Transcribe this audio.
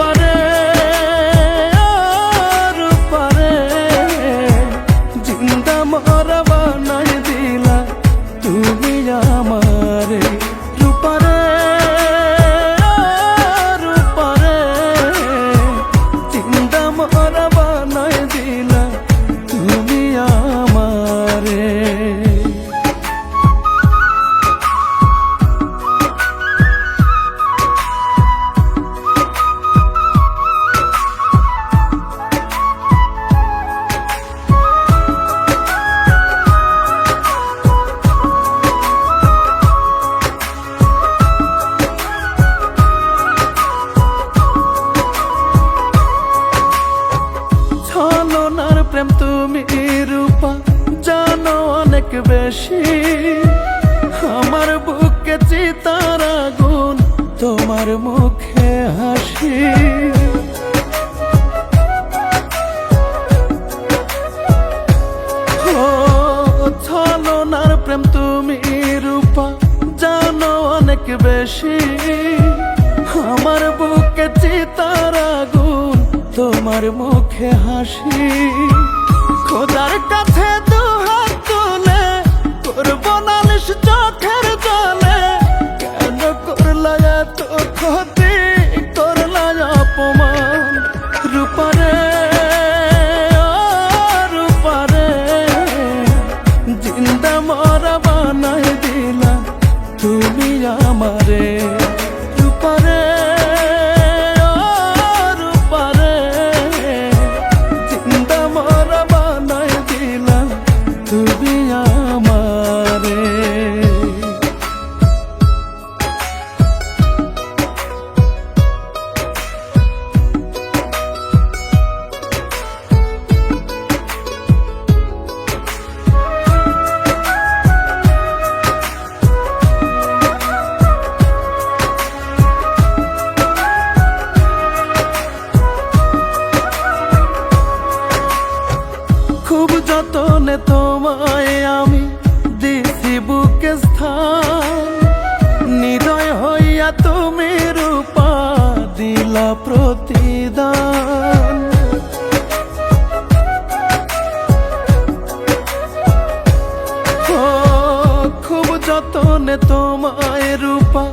রূপারে রূপারে জিন্দা মরা বানাই দিলা তুমি আমারে রূপারে রূপারে জিন্দা মরা বানাই দিলা তুমি আমারে। ছলনার প্রেম তুমি রূপা জানো অনেক বেশি, আমার বুকে চিতার আগুন তোমার মুখে হাসি। ও ছলনার প্রেম তুমি রূপা জানো অনেক বেশি, আমার বুকে চিতার আগুন তোমার মুখে হাসি। খোদার কাছে দুহাত তুলে করবো নালিশ চোখের জলে, কেন করলা এত ক্ষতি করলা অপমান রূপারে রূপারে জিন্দা মরা বানাই দিলা তুমি আমারে রূপারে তুমি আমারে। খুব যতনে তোমায় আমি দিছি বুকে স্থান, নিদয় হইয়া তুমি রূপা দিলা প্রতিদান। খুব যতনে তোমায় রূপা